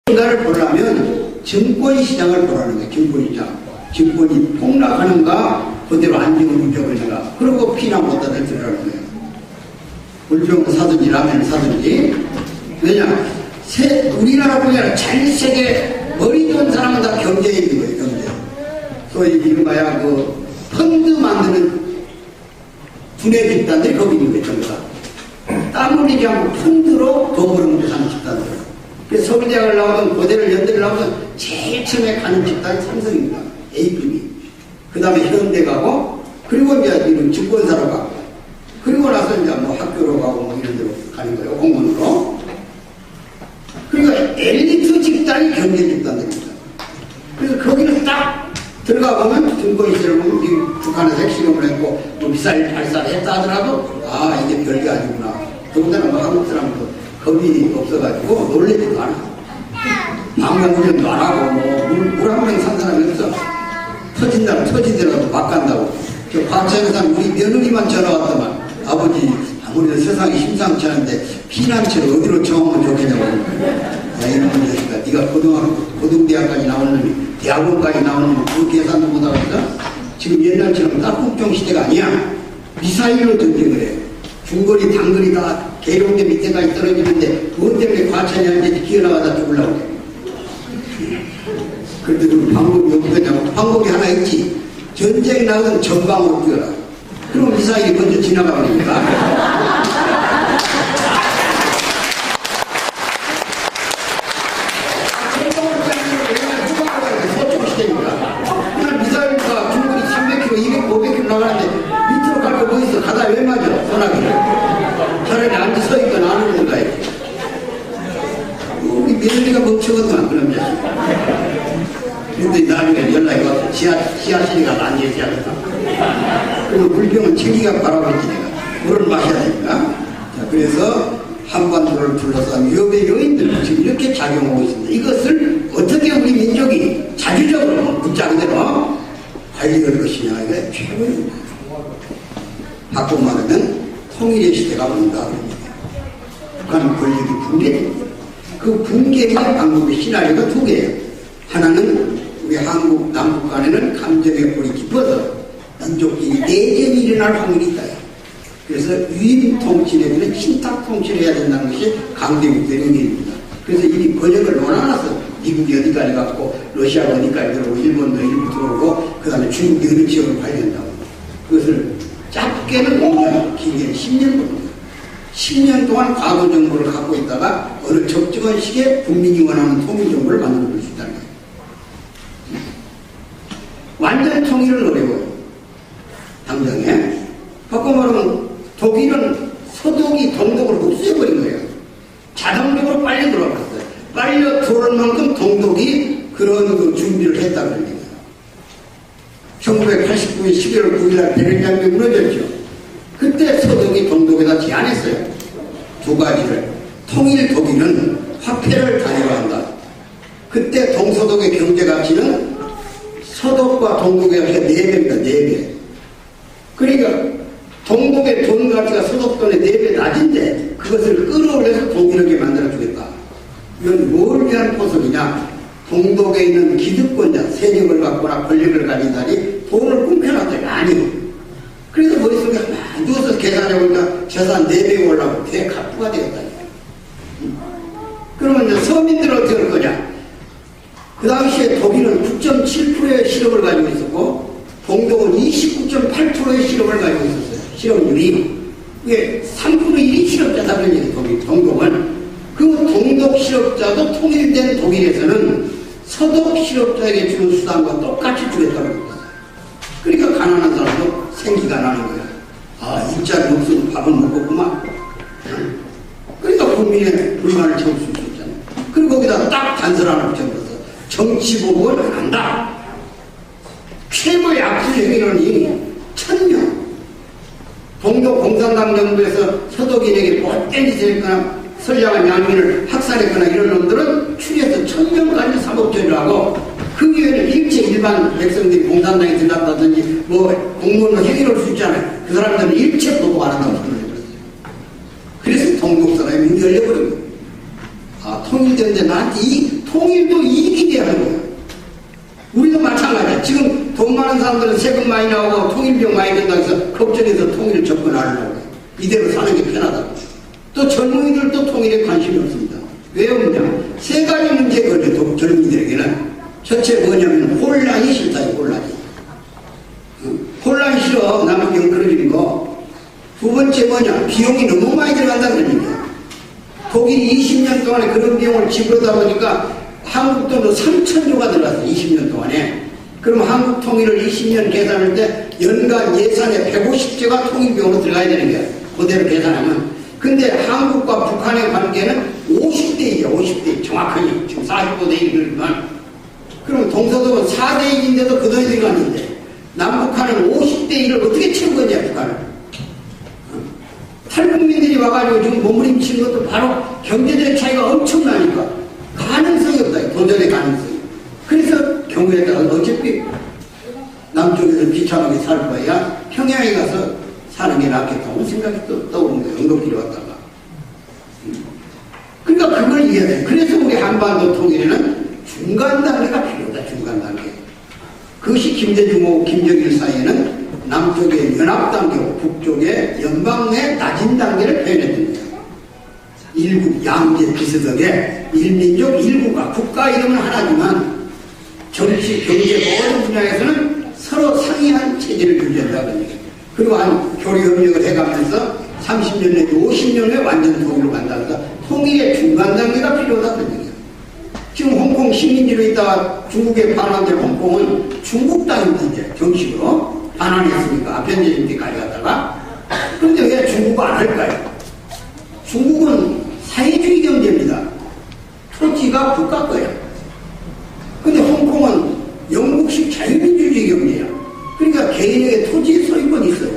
인가를 보려면 증권시장을 보라는 거예요. 증권시장. 증권이 폭락하는가 그대로 안정을 유지하는가. 그리고 피나 못다를 들으라는 거예요. 물병을 사든지 라면을 사든지. 왜냐 우리나라 분야는 전 세계 머리 좋은 사람은 다 경제에 있는 거예요. 경제. 소위 이른바야 그 펀드 만드는 분해 집단들이 거기 있는 거예요. 전부 다. 땀 흘리지 않고 펀드로 돈 벌어먹고 사는 집단들. 그래서 서울대학을 나오든 고대를 연대를 나오든 제일 처음에 가는 집단이 삼성입니다. A급이. 그 다음에 현대 가고, 그리고 이제 이런 증권사로 가고, 그리고 나서 이제 뭐 학교로 가고 뭐 이런 데로 가는 거예요. 공무원으로. 그러니까 엘리트 집단이 경제 집단입니다. 그래서 거기는 딱 들어가 보면 증권시장을 보면 북한에서 핵실험을 했고, 또 미사일 발사를 했다 하더라도, 아, 이게 별게 아니구나. 더군다나 뭐 한국 사람도 겁이 없어가지고 놀래지도 않아. 방공운전도 안 하고 물 한 병 산 사람이 없어. 터진다고 막 간다고. 저 과천에서 우리 며느리만 전화 왔더만 아버지 아무래도 세상이 심상치 않은데 피난처를 어디로 정하면 좋겠냐고. 야 이놈의 자식아 네가 고등대학까지 나오는 놈이 대학원까지 나오는 놈이 그 계산도 못하고 있어? 지금 옛날처럼 딱국종 시대가 아니야. 미사일로 전쟁을 해. 중거리 단거리 다 계룡대 밑에까지 떨어지는데 그것 때문에 과천이 한테 기어나가다 죽으려고 그래. 그래도 방법이 없겠냐고. 방법이 하나 있지. 전쟁이 나거든 전방으로 뛰어라. 그럼 미사일이 먼저 지나가버리니까. 서쪽 시대니까. 그냥 미사일과 중거리 300km, 200km, 500km 나가는데 밑으로 갈 거 뭐 있어? 가다 왜 맞아? 소나기를. 차라리 앉아 서 있거나 안 오는 거야. 우리 며느리가 멍청하더만 그런 자식. 근데 나중에 연락이 와서 지하실이가 앉아있지 않을까. 그리고 물병은 챙기가 바라보지 내가. 물을 마셔야 되니까. 자, 그래서 한반도를 둘러싼 위협의 요인들 지금 이렇게 작용하고 있습니다. 이것을 어떻게 우리 민족이 자주적으로 문자 그대로 관리할 것이냐 이게 최고입니다. 바꿔 말하면 통일의 시대가 온다. 북한 권력이 붕괴됩니다. 그 붕괴의 방법의 시나리오가 두 개예요. 하나는 우리 한국 남북 간에는 감정의 골이 깊어서 민족끼리 내전이 일어날 확률이 있다. 그래서 위임 통치 내지는 친탁 통치를 해야 된다는 것이 강대국들의 의견입니다. 그래서 이미 번역을 논하나서 미국이 어디까지 갔고 러시아가 어디까지 들어오고 일본도 일부 들어오고 그 다음에 중국이 어느 지역을 관리한다고. 그것을 짧게는 5년, 길게는 10년 겁니다. 10년 동안 과거 정보를 갖고 있다가 어느 적정한 시기에 국민이 원하는 통일 정보를 만들어 볼 수 있다는 거예요. 완전 통일은 어려워요. 당장에. 바꿔 말하면 독일은 서독이 동독을 흡수해버린 거예요. 자동적으로 빨리 돌아갔어요. 빨리 들어올 만큼 동독이 그런 그 준비를 했다는 얘기예요. 1989년 11월 9일날 베를린장벽이 무너졌죠. 그때 서독이 동독에다 제안했어요. 두 가지를. 통일 독일은 화폐를 단일화한다. 그때 동서독의 경제가치는 서독과 동독의 합쳐 4배입니다. 4배. 그러니까 동독의 돈 가치가 서독 돈의 4배 낮은데 그것을 끌어올려서 동일하게 만들어주겠다. 이건 뭘 위한 포석이냐. 동독에 있는 기득권자, 세력을 갖거나 권력을 가진 자리 돈을 꿈켜놨더니 아니요. 그래서 머릿속에 막 누워서 계산해보니까 재산 4배 올라가고 대가부가 되겠다. 그러면 이제 서민들은 어떻게 할 거냐. 그 당시에 독일은 9.7%의 실업을 가지고 있었고 동독은 29.8%의 실업을 가지고 있었어요. 실업률이. 이게 3분의 1이 실업자다 그런 얘기예요. 동독은. 그리고 동독 실업자도 통일된 독일에서는 서독 실업자에게 주는 수당과 똑같이 주겠다고 했어요. 그러니까 가난한 사람도 생기가 나는 거야. 아, 일자리 없으면 밥은 먹었구만. 그러니까 국민의 불만을 채울 수 있잖아요. 그리고 거기다 딱 단서 하나 붙여버렸어. 정치보복은 안 한다. 최고의 악질 행위론이 1000명. 동독 공산당 정부에서 서독인에게 못된 짓을 했거나 선량한 양민을 학살했거나 이런 놈들은 추리해서 1000명까지 사법처리를 하고 그 이외에는 일체 일반 백성들이 공산당에 들어갔다든지 뭐 공무원으로 행위를 수 있잖아요. 그 사람들은 일체 보복 안 한다고 선언해버렸어요. 그래서 동독 사람이 문이 열려버린 거예요. 아, 통일되는데 나한테 이 통일도 이익이 돼야 하는 거예요. 우리도 마찬가지야. 지금 돈 많은 사람들은 세금 많이 나오고 통일비용 많이 든다고 해서 걱정해서 통일 접근하려고 해요. 이대로 사는 게 편하다고. 또 젊은이들도 통일에 관심이 없습니다. 왜 없냐? 세 가지 문제가 걸려 젊은이들에게는. 첫째 뭐냐면 혼란이 싫다요. 혼란이. 혼란 싫어. 남북경 그러는 거. 두 번째 뭐냐? 비용이 너무 많이 들어간다는 얘기야. 독일이 20년 동안에 그런 비용을 지불하다 보니까 한국 돈으로 3,000조가 들어갔어. 20년 동안에. 그럼 한국 통일을 20년 계산할 때 연간 예산에 150조가 통일비용으로 들어가야 되는 거야. 그대로 계산하면. 근데 한국과 북한의 관계는 50대 1이야. 50대 1. 정확하게. 지금 45대 1이지만. 그럼 동서독은 4대 1인데도 그 돈이 들어갔는데 남북한은 50대 1을 어떻게 채운 거냐, 북한을. 탈북민들이 와가지고 지금 몸부림치는 것도 바로 경제적 차이가 엄청나니까 가능성이 없다. 도전의 가능성이. 그래서 경우에 따라서 어차피 남쪽에서 비참하게 살 거야 평양에 가서 사는 게 낫겠다고 생각이 떠오른 거예요. 응급기를 왔다가. 그러니까 그걸 이해해야 돼. 그래서 우리 한반도 통일에는 중간 단계가 필요하다. 중간 단계. 그것이 김대중하고 김정일 사이에는 남쪽의 연합단계고 북쪽의 연방의 낮은 단계를 표현했던 거예요. 일국 양제 비스덕의 일민족 일국가 국가 이름은 하나지만 정치, 경제 모든 분야에서는 서로 상이한 체제를 유지한다는 얘기예요. 그리고 한 교류협력을 해가면서 30년 내지 50년 후에 완전 통일로 간다니까 통일의 중간 단계가 필요하다는 얘기예요. 지금 홍콩 식민지로 있다가 중국에 반환된 홍콩은 중국 땅입니다. 이제 정식으로 반환했으니까 아편제인데 가져갔다가. 그런데 왜 중국은 안 할까요? 중국은 사회주의 경제입니다. 토지가 국가 거예요. 근데 홍콩은 영국식 자유민주주의 경제야. 그러니까 개인에게 토지의 소유권이 있어요.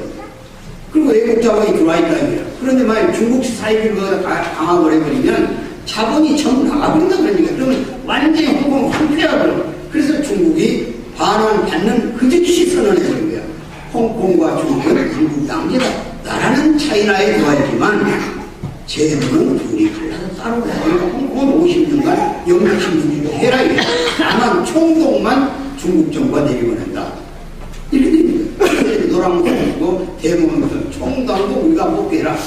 그리고 외국 자본이 들어와 있다는 거예요. 그런데 만약 중국식 사회주의가 강화를 해버리면 자본이 전부 나가버린다 그러니까. 그러면 완전히 홍콩은 황폐하고. 그래서 중국이 반환받는 그 즉시 선언해버린 거야. 홍콩과 중국은 일국 당제다. 나라는 차이나에 들어있지만 재능은 둘이 갈라서 따로 가야 되니까 홍콩은 50년간 영국식 민주주의 해라 이거야. 다만 총독만 중국 정부가 내려보낸다. 이렇게 됩니다. 노란무선 주고 대모무선 총독도 우리가 뽑게라.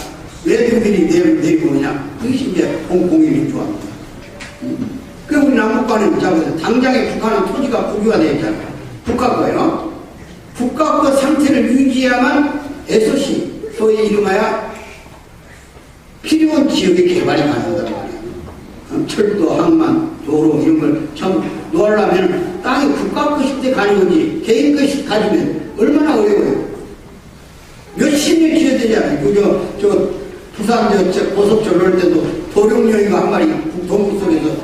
왜 독일이 내려보냐? 그것이 이제 홍콩이 민주화입니다. 그럼 우리 남북 간에 잡아서 당장에 북한은 토지가 국유화되어 있잖아요. 북한 거예요. 국가의 상태를 유지해야만 SOC, 소위 이름하여 필요한 지역의 개발이 가능하단 말이에요. 철도, 항만, 도로 이런 걸 참 놓으려면 땅이 국가 것일 때 가는 건지 개인 것이 가지면 얼마나 어려워요. 몇십 년 지어야 되잖아요. 저 부산 고속철 넣을 때도 도룡령이가 한 마리 동굴 속에서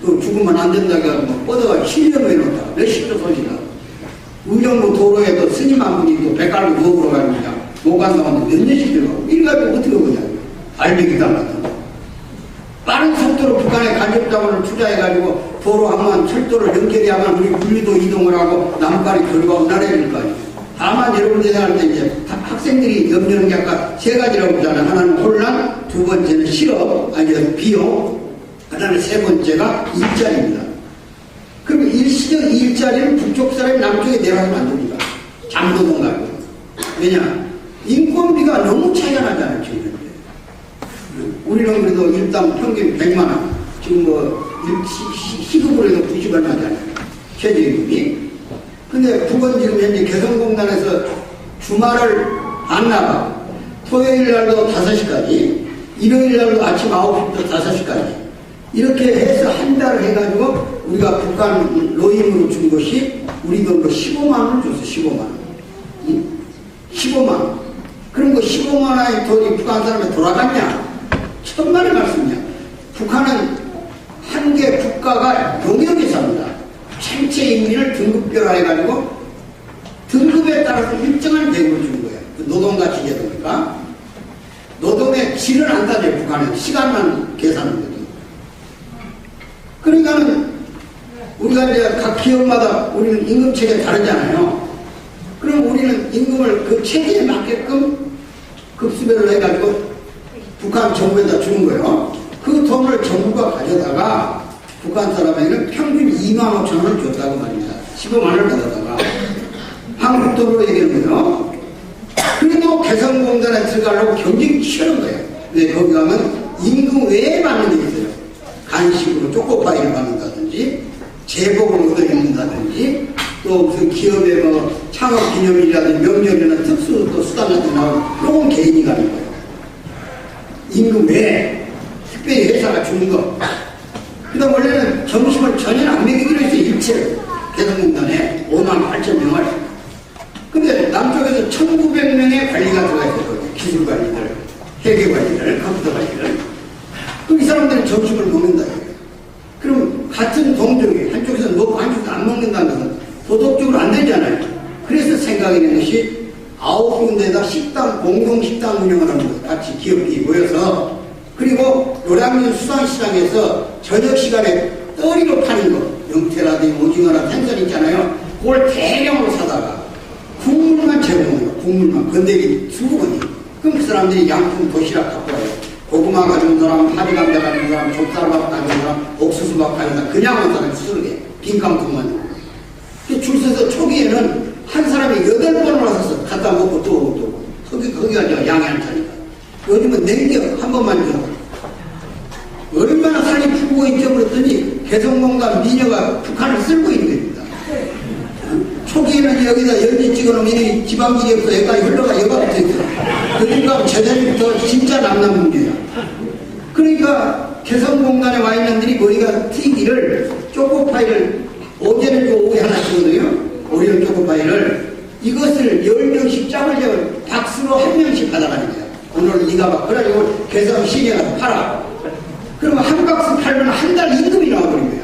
또 죽으면 안 된다고 해서 뻗어가 7년을 해놓았다가 몇십 조 소리가. 의정부 도로에도 스님 한 분이 또 배 깔고 누워보러 가는 거냐. 못 간다고 하는데 몇 년씩 들어가고. 이래가지고 어떻게 보냐. 알배기도 안 간다. 빠른 속도로 북한의 간접자본을 투자해가지고 도로 한번 철도를 연결해야만 우리 물리도 이동을 하고 남북간의 교류가 원활해질 거 아니에요. 다만 여러분들 생각할 때 이제 학생들이 염려하는 게 아까 세 가지라고 하잖아요. 하나는 혼란, 두 번째는 실업, 아니 비용, 하나는 세 번째가 일자리입니다. 그럼 일시적 일자리는 북쪽 사람이 남쪽에 내려가면 안 됩니다. 장도동 가고. 왜냐? 인건비가 너무 차이가 나잖아요. 지금. 우리는 그래도 일당 평균 100만원. 지금 시급으로 해도 90원 나잖아요. 최저임금이. 근데 북은 지금 현재 개성공단에서 주말을 안 나가. 토요일 날도 5시까지, 일요일 날도 아침 9시부터 5시까지. 이렇게 해서 한 달을 해가지고 우리가 북한 로임으로 준 것이 우리 돈으로 15만원을 줬어. 15만원. 15만원. 그럼 그 15만원의 돈이 북한 사람에 돌아갔냐? 천만의 말씀이야. 북한은 한 개 국가가 용역에 삽니다. 전체 인민을 등급별화 해가지고 등급에 따라서 일정한 대우를 주는 거예요. 그 노동가치 제도니까. 노동의 질을 안 따져요. 북한은 시간만 계산하거든요. 그러니까는 우리가 이제 각 기업마다 우리는 임금 체계가 다르잖아요. 그럼 우리는 임금을 그 체계에 맞게끔 급수별로 해가지고 북한 정부에다 주는 거예요. 그 돈을 정부가 가져다가 북한 사람에게는 평균 2만 5천 원을 줬다고 말입니다. 15만 원을 받았다가 한국 돈으로 얘기하면요. 그래도 개성공단에 들어가려고 경쟁이 치열한 거예요. 왜 거기 가면 임금 외에 받는 게 있어요. 간식으로 초코파이를 받는다든지 제복을 얻어 입는다든지 또 무슨 기업의 뭐 창업기념일이라든지 명절이나 특수 또 수당 같은 거 나오면 요건 개인이 가는 거예요. 임금 외에 특별히 회사가 주는 거. 그다음 원래는 점심을 전혀 안 먹이기로 했어요. 일체로 개성공단에 5만 8천 명을. 근데 남쪽에서 1900명의 관리가 들어가 있어요. 기술 관리들, 회계 관리들, 컴퓨터 관리들. 그럼 이 사람들은 점심을 먹는다. 그럼 같은 동족이 한쪽에서 먹고 한쪽에서 안 먹는다는 것은 도덕적으로 안 되잖아요. 그래서 생각이 된 것이 9군데에다 식당, 공동식당 운영을 하는 거예요. 같이 기업들이 모여서. 그리고 노량진 수산시장에서 저녁 시간에 떠리로 파는 거, 영태라든지 오징어나 생선 있잖아요. 그걸 대량으로 사다가 국물만 제공하는 거, 국물만. 건더기 20번이. 그럼 그 사람들이 양품 도시락 갖고 와요. 고구마 가져온 사람, 파리감자 가져온 사람, 족살밥 가져온 사람, 옥수수밥 가져온 사람, 그냥 온 사람이 수르게. 빈깡통만. 줄 서서 초기에는 한 사람이 8번을 와서 갖다 먹고 또 오고 또 오고. 거기가 양이 안 차니까. 요즘은 냉겨 한 번만 줘. 얼마나 살이 푸고 있죠. 그랬더니 개성공단 미녀가 북한을 쓸고 있는 겁니다. 초기에는 여기다 연지 찍어놓으면 지방길이 없어 여기까지 흘러가 여가 붙어있어. 그러니까 제자리부터 진짜 남남 문제야. 그러니까 개성공단에 와 있는 들이 머리가 튀기를 초코파이를 어제는 오후에 하나 주거든요. 오리온 초코파이를 이것을 10명씩 짝을 잡은 박수로 한 명씩 받아가는 거야. 오늘 네가 막 그래가지고 개성 시내에 가서 팔아. 그러면 한 박스 팔면 한 달 임금이 나와버린 거야.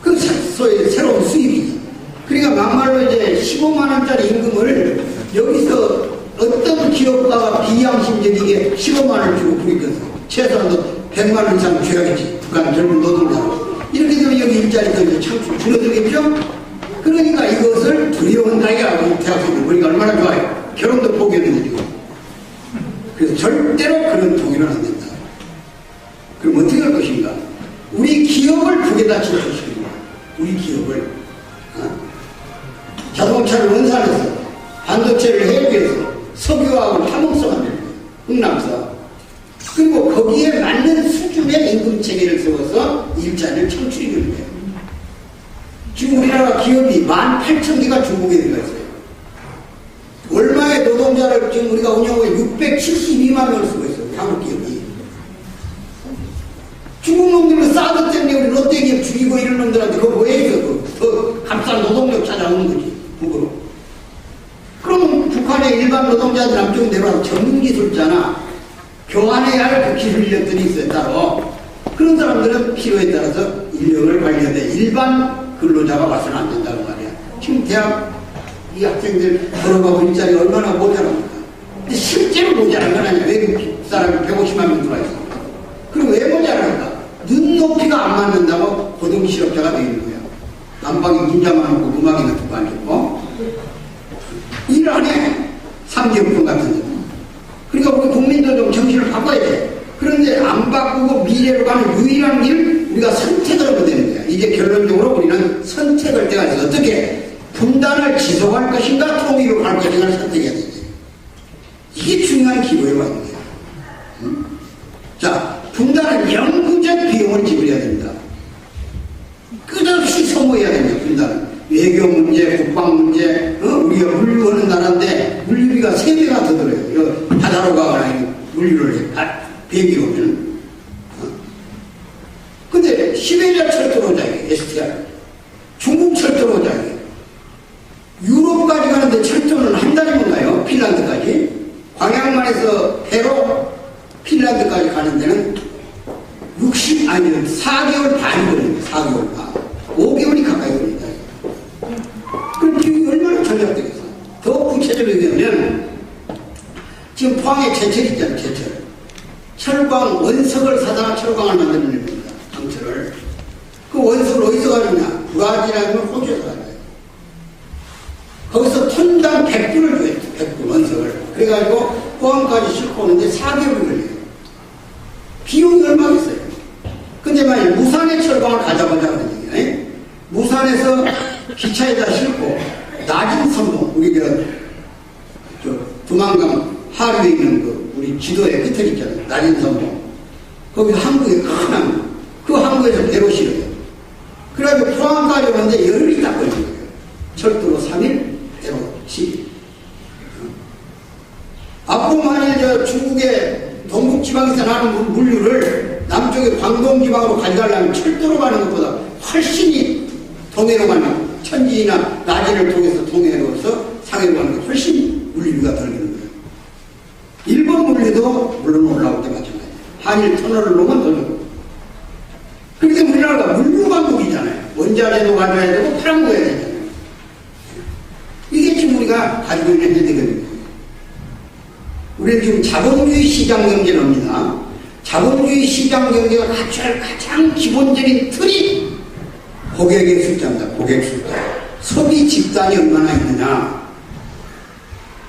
그 소위 새로운 수입이지. 그러니까 막말로 이제 15만원짜리 임금을 여기서 어떤 기업가가 비양심적이게 15만원을 주고 부리겠어. 최소한도 100만원 이상 줘야겠지. 북한 젊은 노동자. 이렇게 되면 여기 일자리도 이제 창출 줄어들겠죠? 그러니까 이것을 두려운다이야. 대학생들 머리가 얼마나 좋아요. 결혼도 포기했는데 지금. 그래서 절대로 그런 통일은 안 된다. 그럼 어떻게 할 것인가? 우리 기업을 북에다 칠 것인가? 우리 기업을 자동차를 원산해서 반도체를 해외에서 석유화학을 탐험소 만들고 흥남사. 그리고 거기에 맞는 수준의 임금 체계를 세워서 일자리를 창출해주는 거예요. 지금 우리나라 기업이 18,000개가 중국에 들어가 있어요. 얼마의 노동자를 지금 우리가 운영하고 672만 명을 쓰고 있어요. 한국 기업이. 중국 놈들은 사드 때문에 우리 롯데기업 죽이고 이런 놈들한테 그거 뭐 해줘? 더 값싼 노동력 찾아오는 거지. 북으로. 그럼 북한의 일반 노동자들 남쪽 내려와서 전문기술자나 교환해야 할 그 기술 인력들이 있어요. 따로. 그런 사람들은 필요에 따라서 인력을 관리해야 돼. 일반 근로자가 와서는 안 된다고 말이야. 지금 대학 이 학생들 들어가고 일자리 얼마나 모자랍니까? 근데 실제로 모자란 건 아니야. 외국 사람이 150만 명 들어와 있어. 그럼 왜 모자랄까? 눈높이가 안 맞는다고 고등실업자가 되어 있는 거야. 난방이 긴장만 하고 음악이나 듣고 안 듣고. 일 안 해. 삼계업종 같은 데. 그러니까 우리 국민들 좀 정신을 바꿔야 돼. 그런데 안 바꾸고 미래로 가는 유일한 길, 우리가 선택을 하면 되는 거야. 이제 결론적으로 우리는 선택할 때가 있어. 어떻게? 분단을 지속할 것인가, 통일로 갈 것인가를 선택해야 되지. 이게 중요한 기로에 와 있는 거야. 응? 자, 분단은 영구적 비용을 지불해야 됩니다. 끝없이 소모해야 됩니다. 분단은. 외교 문제, 국방 문제, 우리가 물류하는 나라인데 물류비가 3배가 더 들어요. 바다로 가거나 물류를 배기로는. 근데 시베리아 철도로 자기 STR, 중국 철도로 자기, 유럽까지 가는데 철도는 한 달이면 가요. 핀란드까지. 광양만에서 배로 핀란드까지 가는 데는 4개월 반이 걸립니다. 4개월 반. 5개월이 가까이 걸립니다. 그럼 지금 얼마나 전략되겠어? 더 구체적으로 얘기하면 지금 포항에 제철 있잖아요. 제철. 철광 원석을 사다가 철광을 만드는 겁니다. 강철을. 그 원석을 어디서 가느냐? 브라질이라는 호주에서 가요. 거기서 톤당 100불을 줘요. 100불 원석을. 그래가지고 포항까지 싣고 오는데 4개월이 걸려요. 비용이 얼마겠어요? 근데 지도에 끝에 있잖아요. 낮은 섬도. 거기서 항구에 큰 항구. 그 항구에서 배로 실어요. 그래가지고 포항까지 오는데 열흘이 딱 걸린 거예요. 철도로 3일, 배로 10일. 앞으로 만일 저 중국의 동북지방에서 나는 물류를 남쪽의 광동지방으로 가져가려면 철도로 가는 것보다 훨씬 동해로 가는, 천지나 나지를 통해서 동해로서 상해로 가는 게 훨씬 물류가 덜 드는 거예요. 일본 물류도 물론 올라올 때 마찬가지예요. 한일 터널을 놓으면 더 좋고. 그렇게 우리나라가 물류 강국이잖아요. 원자재도 가져야 되고 파란 거 해야 되잖아요. 이게 지금 우리가 가지고 있는 해대거든요. 우리는 지금 자본주의 시장 경제를 합니다. 자본주의 시장 경제가 가장 기본적인 틀이 고객의 숫자입니다. 고객 숫자. 소비 집단이 얼마나 있느냐.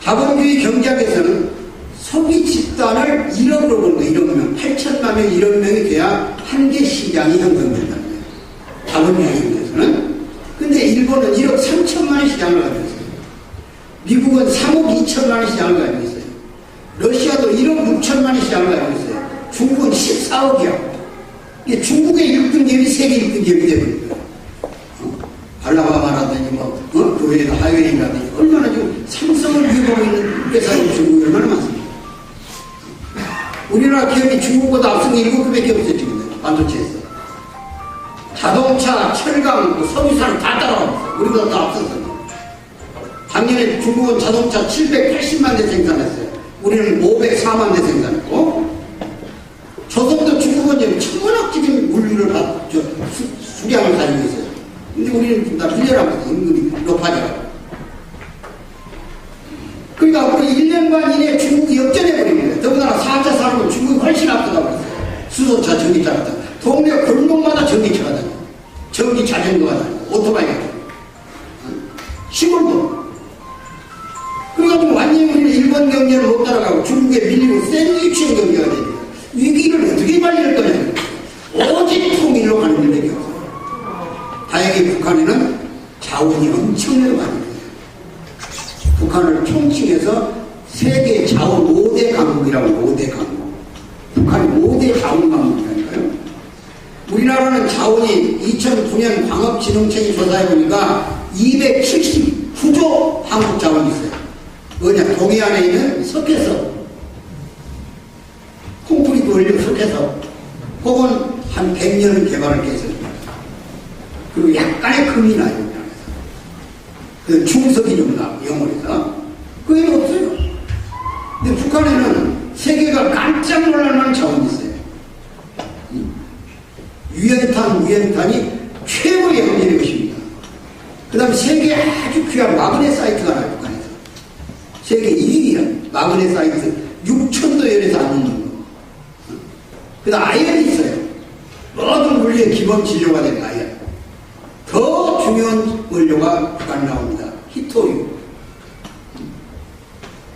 자본주의 경제학에서는 소비 집단을 1억으로 보는 거예요. 1억 명. 8천만 명, 1억 명이 돼야 한 개 시장이 형성된다는 거예요. 자본주의 경제에서는. 근데 일본은 1억 3천만의 시장을 가지고 있어요. 미국은 3억 2천만의 시장을 가지고 있어요. 러시아도 1억 6천만의 시장을 가지고 있어요. 중국은 14억이야. 중국의 1등기업이 세계 1등기업이 되버린 거예요. 발라바마라든지 그 외에도 하이웨이라든지 얼마나 지금 삼성을 위협하고 있는 회사가 중국이 얼마나 많습니까? 우리나라 기업이 중국보다 앞선 게 7개밖에 없어요. 지금 반도체에서. 자동차, 철강, 석유산업 다 따라가고 있어요. 우리보다 더 앞섰어요. 작년에 중국은 자동차 780만 대 생산했어요. 우리는 504만 대 생산했고, 조선도 중국은 지금 천문학적인 물류를 수량을 가지고 있어요. 근데 우리는 다 밀려나고 있어요. 은근히 높아져요. 그러니까 앞으로 1년 반 이내에 중국이 역전해버린 거예요. 더군다나 4차 산업은 중국이 훨씬 앞서가고 있어요. 수소차, 전기차 같은. 동네 골목마다 전기차가 다녀요. 전기 자전거가 다녀요. 오토바이가 다녀요. 시골도. 그래가지고 완전히 우리는 일본 경제를 못 따라가고 중국에 밀리고 샌드위치 경제가 됩니다. 위기를 어떻게 말릴 거냐. 오직 통일로 가는 일밖에 없어요. 다행히 북한에는 자원이 엄청나게 많은 거예요. 북한을 총칭해서 세계 자원 5대 강국이라고 5대 강국. 북한이 5대 자원 강국이라니까요. 우리나라는 자원이 2009년 광업진흥청이 조사해보니까 279조 한국 자원이 있어요. 뭐냐, 동해안에 있는 석회석, 콘크리트 원료 석회석, 혹은 한 100년은 개발을 계속합니다. 그리고 약간의 금이 나요. 그 중석이 좀 나고, 영월에서. 그게 없어요. 근데 북한에는 세계가 깜짝 놀랄 만한 자원이 있어요. 유연탄이 최고의 형질의 것입니다. 그 다음에 세계에 아주 귀한 마그네사이트가 나요, 북한에서. 세계 2위야. 마그네사이트 6,000도열에서 안 먹는 거. 그 다음 아이언이 있어요. 모든 물리의 기본 진료가 된 아이언. 더 중요한 원료가 북한에 나옵니다. 히토류.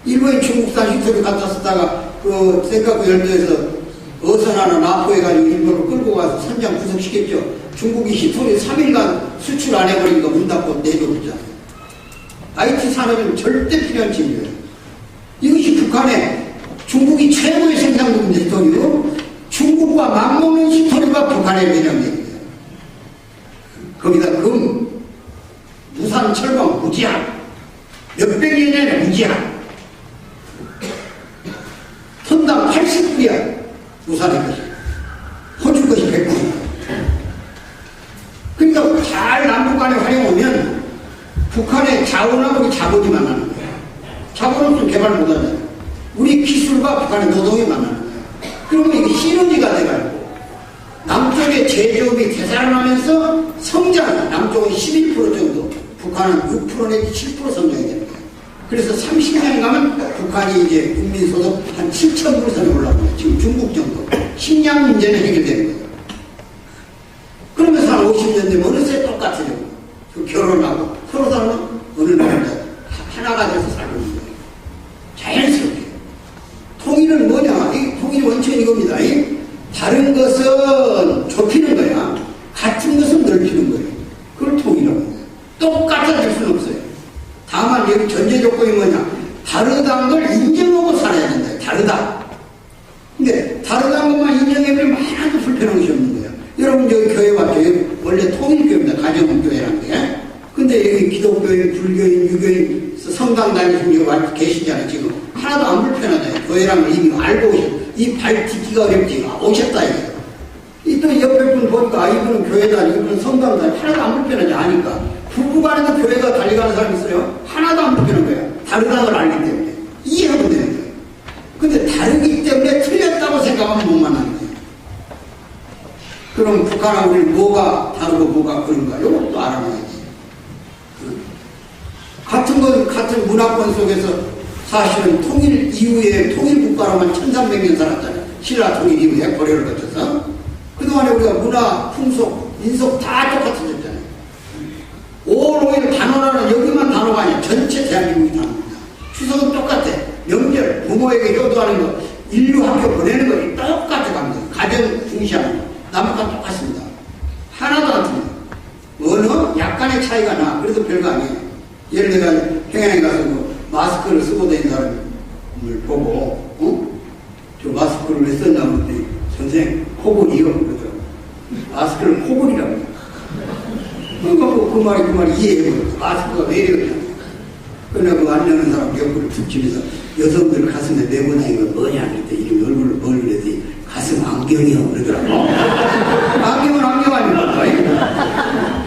일본이 중국산 히토류 갖다 쓰다가 그 센카쿠 열도에서 어선하나 납포해가지고 일본으로 끌고 가서 선장 구성시켰죠. 중국이 히토류 3일간 수출 안 해버리니까 문 닫고 내줘버리잖아요. IT 산업은 절대 필요한 진료예요. 이것이 북한의 중국이 최고의 생산국인데 히토류. 중국과 맞먹는 히토류가 북한에 배정됩니다. 거기다 금, 무산, 철강, 무지한, 몇백 년 전에 무지한, 톤당 80불이야. 무산의 것이. 호주 것이 100불. 그러니까 잘 남북 간에 활용하면 북한의 자원하고 자본이 만나는 거야. 자본 없으면 개발 못 하잖아요. 우리 기술과 북한의 노동이 만나는 거야. 그러면 이게 시너지가 돼가지고 남쪽의 제조업이 되살아나면서 성장, 남쪽은 11% 정도, 북한은 6% 내지 7% 성장이 되는 거예요. 그래서 30년 가면 북한이 이제 국민소득 한 7,000불 선에 올라갑니다. 지금 중국 정도. 식량 문제는 해결되는 거예요. 그러면서 한 50년 되면 어느새 똑같아요. 결혼하고 서로 사는 어느 나라인가 하나가 돼서 살고 있는 거예요. 자연스럽게. 통일은 뭐냐? 이 통일 원천이 이겁니다. 다른 것은 좁히는 거야. 같은 것은 넓히는 거예요. 그걸 통일하는 거예요. 똑같아질 수는 없어요. 다만 여기 전제 조건이 뭐냐? 다르다는 걸 인정하고 살아야 된다. 다르다. 원래 통일교회입니다. 가정교회라는 게. 근데 여기 기독교인, 불교인, 유교인, 성당 다니시는 분 계시잖아요. 지금 하나도 안 불편하잖아요. 교회라는 걸 이미 알고 오셨. 이 발 딛기가 어렵지. 오셨다 이거예요. 이 또 옆에 분 보니까 이분은 교회 다니고 이분은 성당 다니고 하나도 안 불편하지. 아니까. 부부간에도 교회가 달려가는 사람이 있어요. 하나도 안 불편한 거예요. 다르다는 걸 알기 때문에. 이해하면 되는 거예요. 근데 다르기 때문에 틀렸다고 생각하면 못 만나는 거예요. 그럼 북한하고 우리 뭐가 다르고 뭐가 그런가? 이것도 알아놔야지. 같은 건 같은 문화권 속에서 사실은 통일 이후에 통일 국가로만 1300년 살았잖아요. 신라 통일 이후에 고려를 거쳐서. 그동안에 우리가 문화, 풍속, 민속 다 똑같아졌잖아요. 5월 5일 단오라는 여기만 단오가 아니야. 전체 대한민국이 단오입니다. 추석은 똑같아. 명절, 부모에게 효도하는 거, 인류 학교 보내는 거 똑같아 갑니다. 가정 중시하는 거. 남북한 똑같습니다. 하나도 안 틀려. 어느 약간의 차이가 나. 그래도 별거 아니에요. 예를 들어 평양에 가서 뭐 마스크를 쓰고 다니는 사람을 보고 저 마스크를 왜 썼나 그랬더니 선생님 코골이요. 그러죠. 마스크를 코골이라고 해요. 그 말이 이해해요. 마스크가 왜 이러냐. 그러나 그 안내하는 사람 옆구리를 툭 치면서 여성들 가슴에 내보내는 건 뭐냐 그랬더니 이름이 얼굴을 뭘 그랬더니 가슴 안경이요. 그러더라고. 안경은 안경 아닙니까?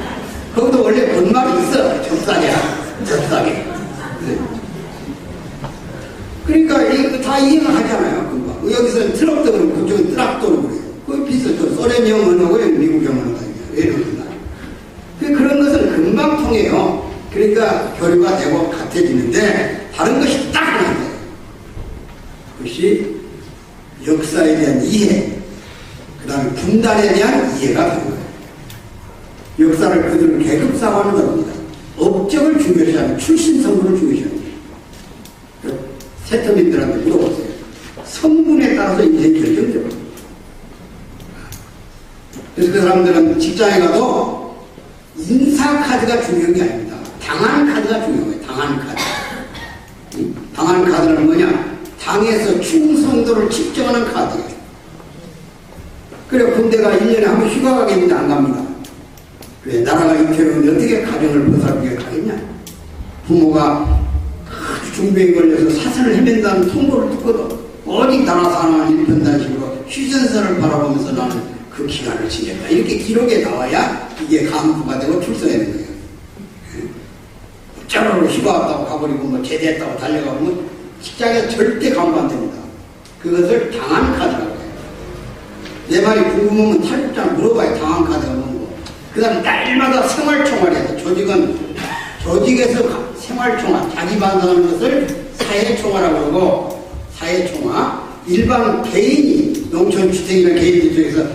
거기도 원래 본 말이 있어. 접사게. 그러니까 이거 다 이해가 하잖아요. 금방. 여기서는 트럭도 그렇고 그쪽은 트락도 그래요. 그거 비슷해요. 소련형 언어고 미국형 언어가 왜 이러는가. 그런 것은 금방 통해요. 그러니까 교류가 되고 같아지는데 다른 것이 딱 하나인데 그것이 역사에 대한 이해, 그 다음에 분단에 대한 이해가 되는 거예요. 역사를 그대로 계급사고하는 겁니다. 업적을 중요시하는 출신 성분을 중요시하는 거예요. 세터민들한테 물어보세요. 성분에 따라서 인생이 결정돼요. 그래서 그 사람들은 직장에 가도 인사카드가 중요한 게 아닙니다. 당한 카드가 중요한 거예요. 당한 카드. 당한 카드는 뭐냐? 당에서 충성도를 측정하는 카드예요. 그래 군대가 1년에 한 번 휴가 가겠는데 안 갑니다. 왜 나라가 이태로운데 어떻게 가정을 보살피게 가겠냐? 부모가 아주 중병에 걸려서 사선을 헤맨다는 통보를 듣고도 어디 나라 상황을 일편단식으로 휴전선을 바라보면서 나는 그 기간을 지냈다. 이렇게 기록에 나와야 이게 감부가 되고 출소하는 거예요. 짜르르 휴가 왔다고 가버리고 뭐 제대했다고 달려가고 뭐 직장에 절대 감부 안 됩니다. 그것을 당한 카드라고 해요. 내 말이 궁금하면 탈북자를 물어봐야 당한 카드가 뭔고. 그 다음에 날마다 생활총알이야. 조직에서 생활총알, 자기 반성하는 것을 사회총알이라고 그러고, 사회총알, 일반 개인이, 농촌주택이나 개인들 중에서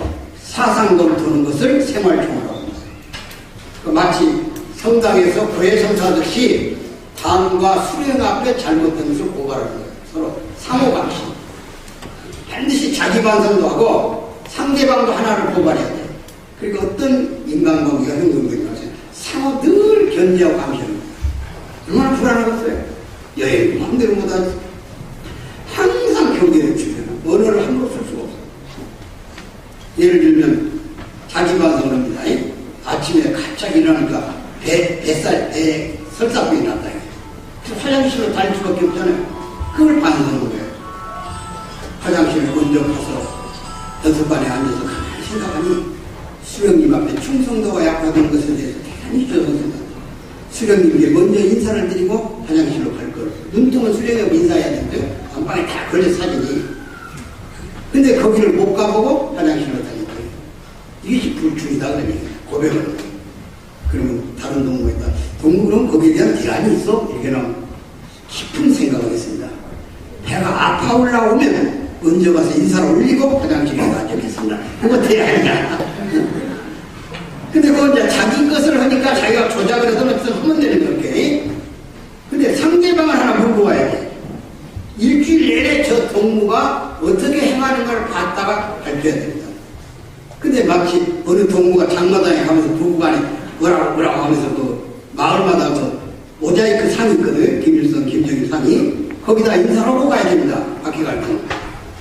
사상도를 두는 것을 생활총알이라고 합니다. 마치 성당에서 교회성사하듯이 당과 수령 앞에 잘못된 것을 고발하는 거예요. 서로 상호감시. 반드시 자기 반성도 하고 상대방도 하나를 고발해야 돼요. 그러니까 어떤 인간관계가 형성되는 것을 상호 늘 견제하고 감시하는 거예요. 얼마나 불안하겠어요. 여행 마음대로 못하지. 항상 경계를 주면 언어를 함부로 쓸 수가 없어요. 예를 들면 자기 반성을 합니다. 아침에 갑자기 일어나니까 배에 설사병이 났다. 화장실로 다닐 수밖에 없잖아요. 그걸 반성하는 거예요. 화장실을 먼저 가서 연습반에 앉아서 가만히 생각하니 수령님 앞에 충성도가 약화된 것에 대해서 대단히 죄송합니다. 수령님께 먼저 인사를 드리고 화장실로 갈 걸. 눈뜨면 수령님하고 인사해야 되는데 안방에 다 걸려 사진이. 근데 거기를 못 가보고 화장실로 다닐 거예요. 이것이 불충이다 그러니 고백을 하는 거예요. 그러면 다른 동무가 있다. 동무는 거기에 대한 기란이 있어? 이렇게 나오면 깊은 생각을 했습니다. 배가 아파 올라오면 먼저 가서 인사를 올리고 화장실에 가져겠습니다. 그거 돼야 하냐. 근데 그건 이제 자기 것을 하니까 자기가 조작을 해서 하면 되는 거게. 근데 상대방을 하나 물고 와야 돼. 일주일 내내 저 동무가 어떻게 행하는가를 봤다가 발표해야 됩니다. 근데 마치 어느 동무가 장마당에 가면서 부부간에 뭐라고 하면서 그 마을마다 그 모자이크 상이 있거든요. 김일성, 김정일 상이. 거기다 인사를 하고 가야 됩니다. 밖에 갈 때.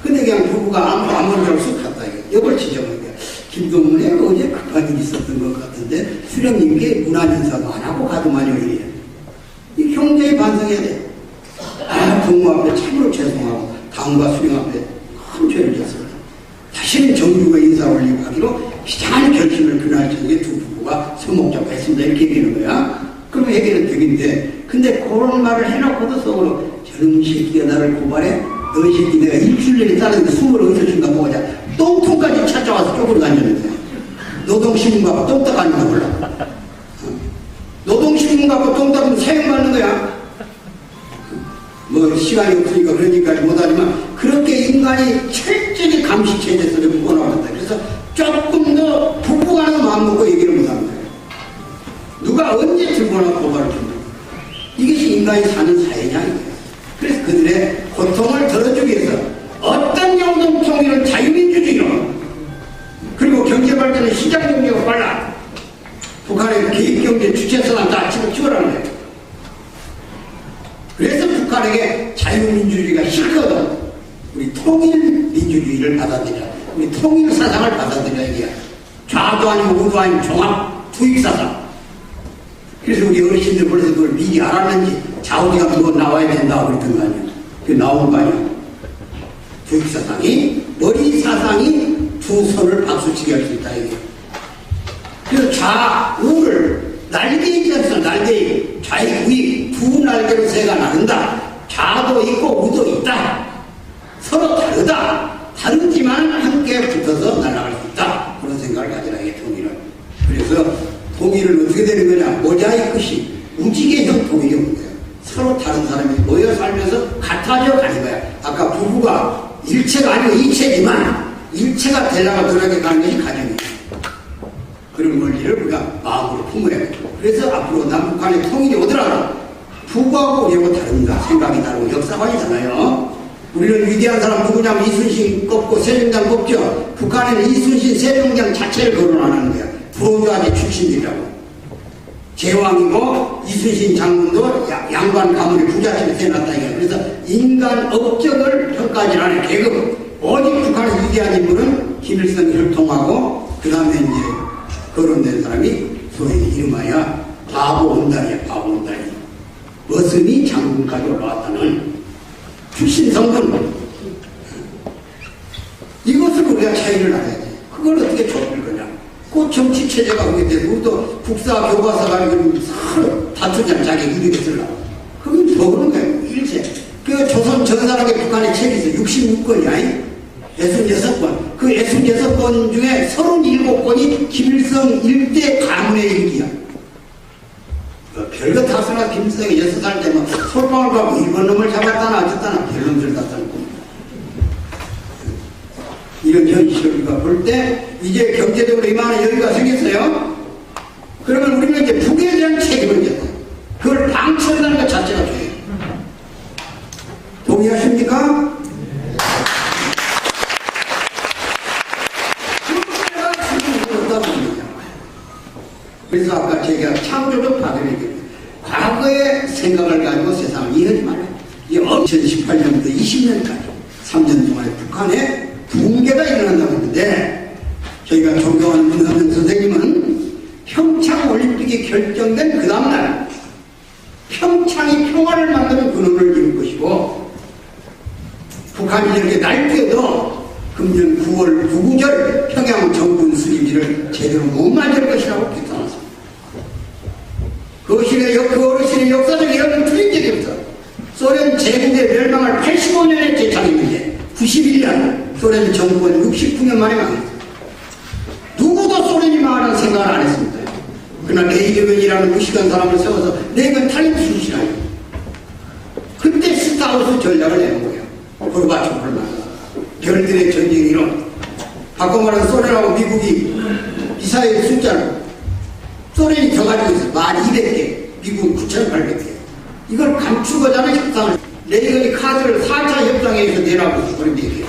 근데 그냥 부부가 아무런 줄 쑥 갔다. 이걸 지적한 거야. 김동문이 어제 급한 일이 있었던 것 같은데 수령님께 문안인사도 안 하고 가더만요. 이 형제에 반성해야 돼. 동무 앞에 참으로 죄송하고 당과 수령 앞에 큰 죄를 졌습니다. 다시는 정규가 인사 올리고 하기로 비장한 결심을 그날 저녁에 두 부부가 서먹자고 했습니다. 이렇게 얘기하는 거야. 그러면 얘기는 되겠는데 근데 그런 말을 해놓고도 속으로 저놈 새끼가 나를 고발해? 너 이 새끼 내가 일주일 내내 따르는데 숨을 어디서 준다 보자. 똥통까지 찾아와서 쪽으로 다녔는데 노동신문 갖고 똥 닦았는 거 몰라. 노동신문 갖고 똥 닦으면 사형받는 거야. 뭐 시간이 없으니까 그러니까 못하지만 그렇게 인간이 철저히 감시체제 속에 묶어놓았다. 그래서 조금 더 북부가는 마음 먹고 얘기를 못하는 거예요. 누가 언제 들고나 고발을 줍니까? 이것이 인간이 사는 사회냐 이거예요. 그래서 그들의 고통을 덜어주기 위해서 어떤 영동통일은 자유민주주의로 그리고 경제발전은 시장경제가 빨라. 북한의 계획경제 주체성은 다 집어치우라는 거예요. 그래서 북한에게 자유민주주의가 싫거든. 우리 통일민주주의를 받아들여. 우리 통일사상을 받아들여 이게 좌도 아니고 우도 아니고 종합 투입사상. 그래서 우리 어르신들 벌써 그걸 미리 알았는지 좌우지가 뭐 나와야 된다고 그랬던 거 아니야. 그게 나온 거 아니야. 투입사상이 머리 사상이 두 손을 박수치게 할 수 있다 이게. 그래서 좌우를 날개에 있어서 날개 좌익 우익 두 날개로 새가 나른다. 좌도 있고 우도 있다. 서로 다르다. 다르지만 함께 붙어서 날아갈 수 있다. 그런 생각을 가지라 이게 통일은. 그래서 통일은 어떻게 되는 거냐. 모자이크식 무지개형 통일이 오는 거예요. 서로 다른 사람이 모여 살면서 같아져 가는 거야. 아까 부부가 일체가 아니고 이체지만 일체가 되려고 노력해 가는 것이 가정이에요. 그런 원리를 우리가 마음으로 품어야 돼요. 그래서 앞으로 남북한의 통일이 오더라도 북하고 우리하고 다릅니다. 생각이 다르고 역사관이잖아요. 우리는 위대한 사람 누구냐면 이순신 꼽고 세종장 꼽죠. 북한에는 이순신 세종장 자체를 거론 안 하는 거야. 부호주아지 출신들이라고. 제왕이고 이순신 장군도 양반 가문의 부잣집에 태어났다 이거야. 그래서 인간 업적을 평가하지 않은 계급. 오직 북한의 위대한 인물은 김일성 혈통하고 그 다음에 이제 거론된 사람이 소위 이름하여 바보 온달이야. 바보 온달이. 머슴이 장군까지 올라왔다는 출신 성분. 이것을 우리가 차이를 알아야 돼. 그걸 어떻게 좁힐 거냐. 그 정치 체제가 그게 돼. 우리도 국사 교과서가 서로 다투잖아. 자기 이름을 쓰려고. 그건 더 그런 거예요. 일제. 그 조선 전사라게 북한에 책이 있어. 66권이야. 66권. 그 66권 중에 37권이 김일성 일대 가문의 일기야. 별거 다 쓰나 김일성이 6살 때 뭐 솔방울 가고 일본 놈을 잡았다나 어쨌다나 별놈들 다 쓰고. 이런 현실을 우리가 볼 때 이제 경제적으로 이만한 여유가 생겼어요. 그러면 우리는 이제 북에 대한 책임을 져야 돼. 그걸 방치한다는 것 자체가 중요해요. 동의하십니까? 그래서 아까 제가 창조적 파괴를 과거의 생각을 가지고 세상을 이해하지 말아요. 2018년부터 20년까지 3년 동안에 북한에 붕괴가 일어난다고 했는데 저희가 존경하는 문화정 선생님은 평창 올림픽이 결정된 그 다음날 평창이 평화를 만드는 근원을 이룰 것이고 북한이 이렇게 날뛰어도 금년 9월 9구절 평양 정군 수립일을 제대로 못 만들 것이라고 기탄했습니다. 그 어르신의 역사적 이론은 틀린 적이 없어. 소련 제국의 멸망을 85년에 제창했는데 91년 소련 정부는 69년 만에 망했어요. 누구도 소련이 망하는 생각을 안 했습니다. 그러나 레이거벤이라는 무식한 사람을 세워서 레이건 탈림 수신하요. 그때 스타우스 전략을 내는 거예요. 고르바초프를 만나. 별들의 전쟁 이론. 바꿔 말하면 소련하고 미국이 미사일 숫자를 소련이 더 가지고 있어요. 1200개, 미국은 9800개. 이걸 감추고자 하는 협상을 레이건이 카드를 4차 협상에서 내라고 그런 얘기예요.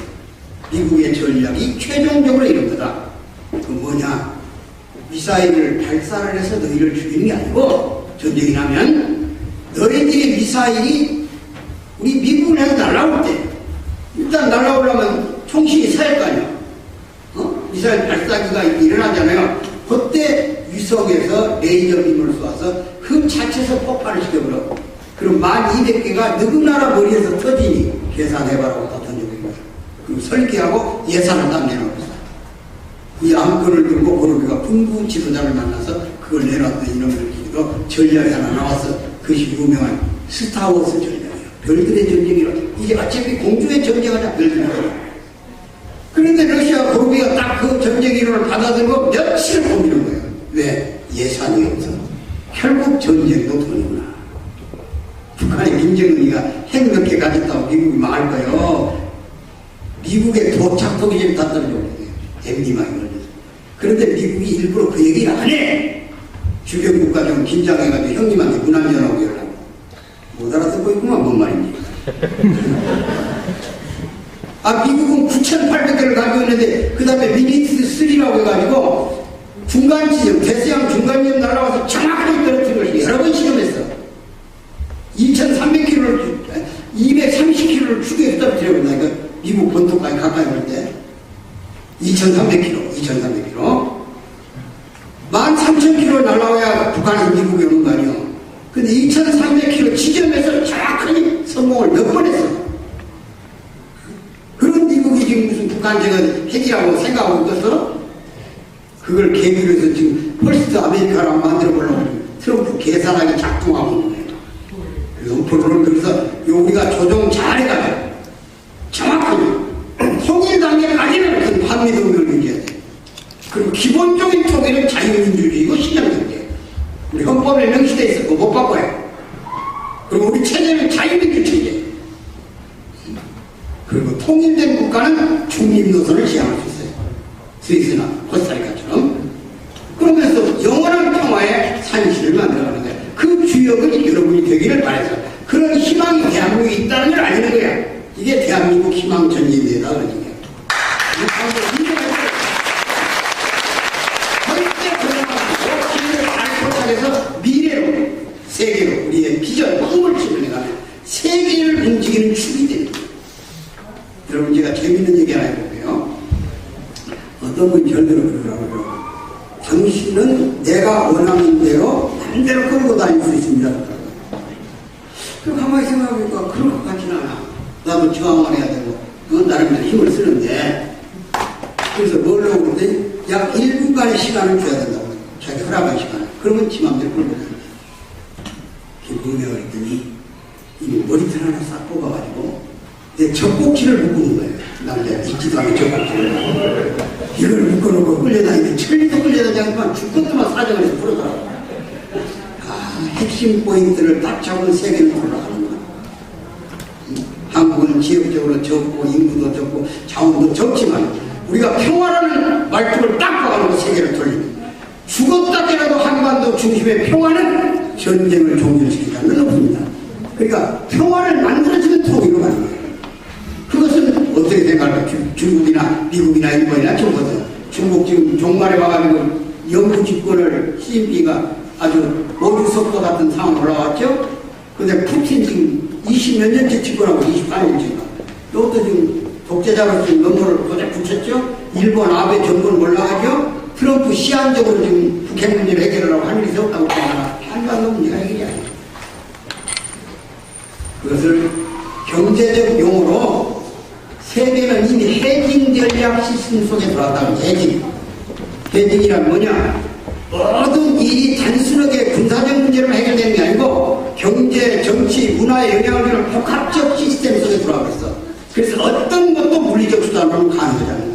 미국의 전략이 최종적으로 이런 거다. 그 뭐냐? 미사일을 발사를 해서 너희를 죽이는 게 아니고 전쟁이 나면 너희들의 미사일이 우리 미국을 해서 날아올 때 일단 날아오려면 총식이 쌓일 거 아니야. 미사일 발사기가 일어나잖아요. 그때 위성에서 레이저 빔을 쏘아서 그 자체에서 폭발을 시켜버려. 그럼 1200개가 누구나라 머리에서 터지니 계산해봐라고 다 던져버린 거야. 그럼 설계하고 예산을 딱 내놓았어. 이 안건을 들고 고르비가 분부 지도자를 만나서 그걸 내놨던 이놈을 기도 전략이 하나 나와서 그것이 유명한 스타워즈 전략이에요. 별들의 전쟁이라. 이게 어차피 공중의 전쟁하자 별들의 전쟁. 그런데 러시아 고르비가 딱 그 전쟁 이론을 받아들고 며칠을 고민한 거예요. 왜? 예산이 없어. 결국 전쟁도 돈이구나. 북한의 민정은이가 핵 몇 개 가졌다고 미국이 망할 거예요. 미국의 도착도기점이 다 떨어져버려요. 엠니마이 걸려서. 그런데 미국이 일부러 그 얘기를 안 해. 주변 국가 좀 긴장해가지고 형님한테 문 안 열라고 하려고. 못 알아듣고 있구만, 뭔 말인지. 미국은 9,800개를 가지고 있는데, 그 다음에 미니트 3라고 해가지고, 중간 지점, 대서양 중간 지점 날아와서 정확하게 떨어뜨린 것이 여러 번 시험했어. 2,300km를, 230km를 추격해서 떨어뜨려본다니까, 미국 본토까지 가까이 올 때. 2,300km. 13,000km 날아와야 북한에서 미국에 오는 거 아니에요. 근데 2,300km 지점에서 정확하게 성공을 몇 번 했어. 그런 미국이 지금 무슨 북한 제가 핵이라고 생각하고 있어서 그걸 계기로 해서 지금 퍼스트 아메리카라고 만들어보려고 트럼프 계산하기 작동하고 있는 거예요. 그래서 우리가 조정 잘해가지고 정확하게 통일당에까지는 한미동맹을 유지해야 돼. 그리고 기본적인 통일은 자유민주주의고 신장정제. 우리 헌법에 명시되어 있어. 그거 못 바꿔요. 그리고 우리 체제는 자유민주 체제. 그리고 통일된 국가는 중립 노선을 지향할 수 있어요. 스위스나 코스타리카처럼. 그러면서 영원한 평화의 산실을 만들어가는 거예요. 그 주역은 여러분이 되기를 바라서 그런 희망이 대한민국에 있다는 걸 알리는 거야. 이게 대한민국 희망 전진대다 그런 얘기야. 절대 미래로, 세계로 우리의 비전, 꿈을 지불해가면 세계를 움직이는 축이 됩니다. 여러분 제가 재밌는 얘기 하나 해볼게요. 어떤 분이 절대로 그러더라고요. 당신은 내가 원하는 대로 마음대로 끌고 다닐 수 있습니다. 그럼 가만히 생각해보니까 그럴 것 같지는 않아. 나도 저항을 해야 되고 그건 나름대로 힘을 쓰는데 그래서 뭘 하고 그러더니 약 1분간의 시간을 줘야 된다고 자기 허락한 시간을. 그러면 지 맘대로 끌고 다닙니다. 뭐냐고 그랬더니 이 머리털 하나 싹 뽑아가지고 내 젖꼭지를 묶는 거예요. 남자가 있지도 않은 젖꼭지를 이걸 묶어놓고 끌려다니는데 천리도 끌려다니지 않지만 죽것도만 사정을 해서 풀어더라고. 핵심 포인트를 딱 잡은 세계를 돌아가는 거야. 한국은 지역적으로 적고 인구도 적고 자원도 적지만 우리가 평화라는 말투를 딱 박아놓고 세계를 돌립니다. 죽었다 깨라도 한반도 중심의 평화는 전쟁을 종결시키자는 없습니다. 그러니까 평화를 만들어주는 통일로 가는 거예요. 그것은 어떻게 생각할까? 중국이나 미국이나 일본이나 중국은 중국 지금 종말에 와가지고 영구 집권을 시진핑이가 아주 모주 속도 같은 상황 올라왔죠? 근데 푸틴 지금 20몇 년째 집권하고 24년째인가. 이것도 지금 독재자로서 넘버를 고작 붙였죠? 일본 아베 정권 올라가죠? 트럼프 시한적으로 지금 북핵 문제를 해결하라고 할 일이 없다고 생각하나 한반도 문제가 해결이 아니에요. 그것을 경제적 용어로 세계는 이미 해징 전략 시스템 속에 들어왔다는 해징. 해징이란 뭐냐? 모든 일이 단순하게 군사적 문제로 해결되는 게 아니고 경제, 정치, 문화에 영향을 주는 복합적 시스템 속에 들어가고 있어. 그래서 어떤 것도 물리적 수단으로 가능하다는 거예요.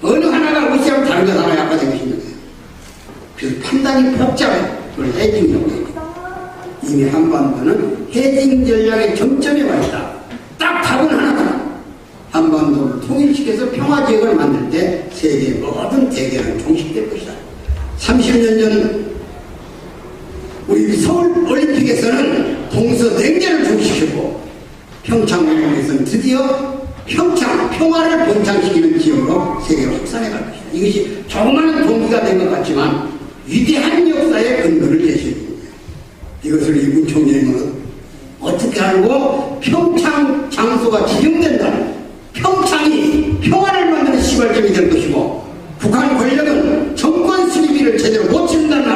어느 하나가 의시하면 다른 것 하나 약화되고 있는 거예요. 그래서 판단이 복잡해. 그걸 해징이라고 해요. 이미 한반도는 해징 전략의 정점에 와 있다. 딱 답은 하나다. 한반도를 통일시켜서 평화지역을 만들 때 세계의 모든 대결은 종식될 것이다. 30년 전 우리 서울 올림픽에서는 동서냉전을 종식시켰고 평창올림픽에서는 드디어 평화를 번창시키는 지역으로 세계로 확산해갈 것이다. 이것이 조그마한 동기가 된 것 같지만 위대한 역사의 근거를 제시해줍니다. 이것을 이분 총재님은 어떻게 알고 평창 장소가 지정된다면 평창이 평화를 만드는 시발점이 될 것이고 북한 권력은 정권 수립비를 제대로 못 치른다는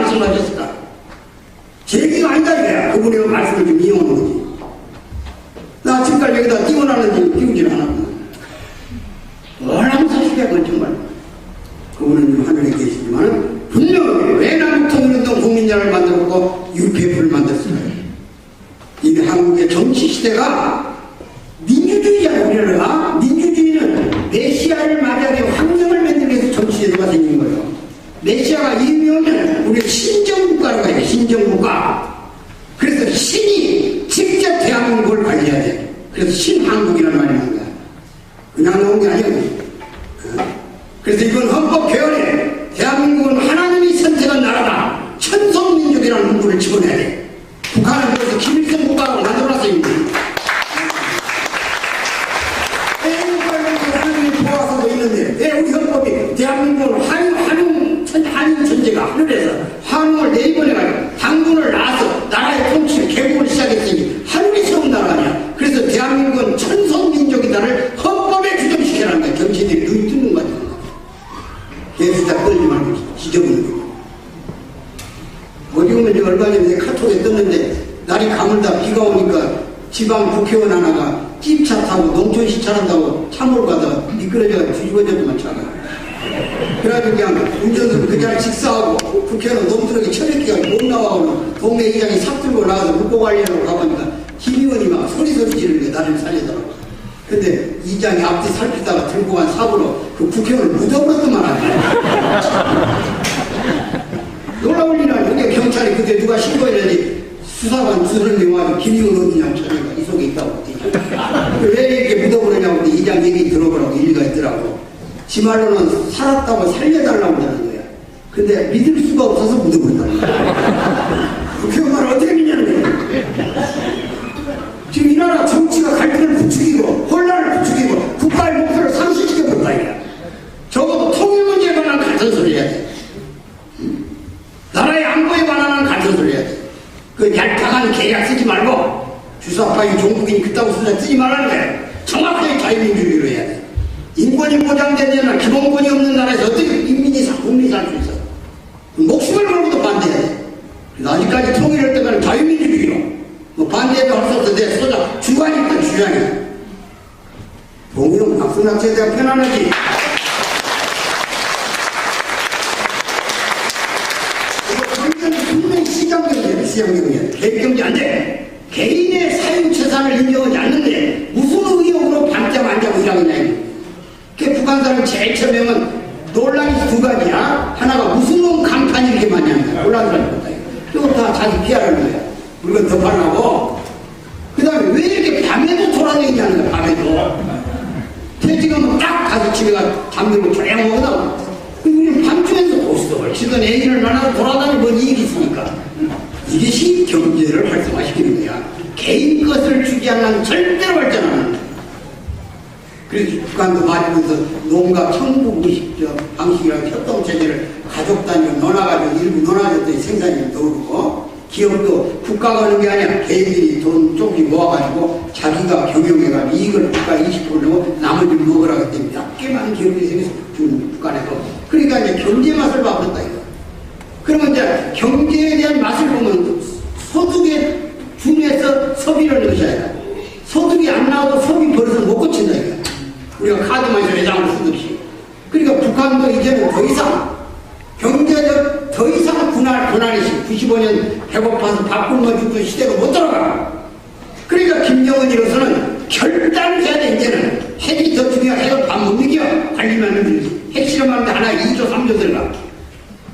우리나라를 만들었고 UPF를 만들었어요. 이미 한국의 정치 시대가 민주주의잖아요. 우리나라가 민주주의는 메시아를 맞이하게 환경을 만들기 위해서 정치제도가 생긴 거예요. 메시아가 이름이 오면 우리가 신정국가로 가야 돼. 신정국가. 그래서 신이 직접 대한민국을 관리해야 돼. 그래서 신한국이라는 말이 나온 거야. 그냥 나온 게 아니에요. 그래서 이건 헌법 개헌에 대한민국은 하나님이 선택한 나라다. 천성민족이라는 문구를 집어내야 돼. 북한은 그래서 김일성 국가로 만들어놨어요. 하나님이 도와서도 있는데 왜 우리 헌법이 대한민국은 한인 천재가 하늘에서 한국을 내입원해가지고 당군을 낳아서 나라의 통치를 개국을 시작했으니 하늘이 세운 나라 아니야. 그래서 대한민국은 천성민족이다를 헌법에 규정시켜라는 거야. 정치인들이 눈이 뜨는 거야. 개수작 떨지 말고 지저분한 거. 어디 보면 얼마 전에 카톡에 떴는데 날이 가물다 비가 오니까 지방 국회의원 하나가 찜차 타고 농촌 시찰한다고 차 몰고 가다가 미끄러져가 뒤집어졌더만 차가. 그래가지고 그냥 운전수는 그 자리 직사하고 국회의원 놈들에게 철회기가 못 나와오는 동네 이장이 삽 들고 나가서 묵고 관리하러 가보니까 김 의원이 막 소리소리 지르는 게 나를 살리더라고. 근데 이장이 앞뒤 살피다가 들고 간 삽으로 그 국회의원을 묻어버렸더만 하네. 놀라울 일은 여기 경찰이 그때 누가 신고해야지 수사관 두 사람이 와서 김의원 어디냐고 찾아가 이 속에 있다고. 왜 이렇게 묻어버리냐고 이장 얘기 들어보라고 일리가 있더라고. 지 말로는 살았다고 살려달라고 하는 거야. 근데 믿을 수가 없어서 묻어버린다는 거야. 국회의원을 어떻게 믿냐는 거야. 지금 이 나라 정치가 갈등을 부추기고 혼란을 부추기고 국가의 목표를 상실시켜버린다 이거야. 적어도 통일 문제에 관한 같은 소리 해야 돼. 나라의 안보에 관한 같은 소리 해야 돼. 그 얄팍한 계약 쓰지 말고 주사파인 종북인 그따구 소리 쓰지 말라는 거야. 정확하게 자유민주주의로 해야 돼. 인권이 보장되는 기본권이 없는 나라에서 어떻게 국민이 살 수 있어. 목숨을 걸고도 반대해야 돼. 그래서 아직까지 통일할 때까지 자유민주주의로 뭐 반대도 할 수 없어. 내 소자 주관이 있다 주장이. 동일은 박순학제에 대한 편안하지. 분명히 시장경제야. 시장경제야. 개인경제 안 돼. 개인의 사유재산을 인정하지 않는데 무슨 의욕으로 밤잠 안 자고 일하겠냐. 그 북한 사람 제일 처음에는 논란이 두 가지야. 하나가 무슨 놈 간판이 이렇게 많이 하냐. 논란을 거다. 이거 다 자기 피하라는 거야. 물건 더 팔라고. 그 다음에 왜 이렇게 밤에도 돌아다니냐는 거야. 밤에도. 퇴직하면 딱 가서 집에 가 잠들고 조용하거든. 우리는 밤중에도 보시도 지금 애기를 만나서 돌아다니면 이익이 있으니까. 이것이 경제를 활성화시키는 거야. 개인 것을 주지 않는 절대로 발전하는 거야. 그래서 북한도 맞으면서 농가 청부의식 방식이라고 협동체제를 가족 단위로 논아가지고 일부 논아줬더니 생산이 더 오르고 기업도 국가가 하는 게 아니라 개인들이 돈 조금 모아가지고 자기가 경영해가지고 이익을 국가에 20% 내고 나머지 먹으라고 했더니 몇 개만 기업들이 생겨서 준 북한에서. 그러니까 이제 경제 맛을 봐버렸다 이거. 그러면 이제 경제에 대한 맛을 보면 소득에 준해서 소비를 넣으셔야 돼. 소득이 안 나와도 소비 버릇을 못 고친다 이거. 우리가 카드만에서 외장을 쓰듯이. 그러니까 북한도 이제는 더 이상 경제적 더 이상 고난이시 95년 배고파서 밥 굶어 죽던 시대로 못 들어가. 그러니까 김정은이로서는 결단해야 돼. 이제는 핵이 더 중요해. 핵을 밥 못 이겨. 관리만 들지. 핵실험하는데 하나 2조 3조 들어가.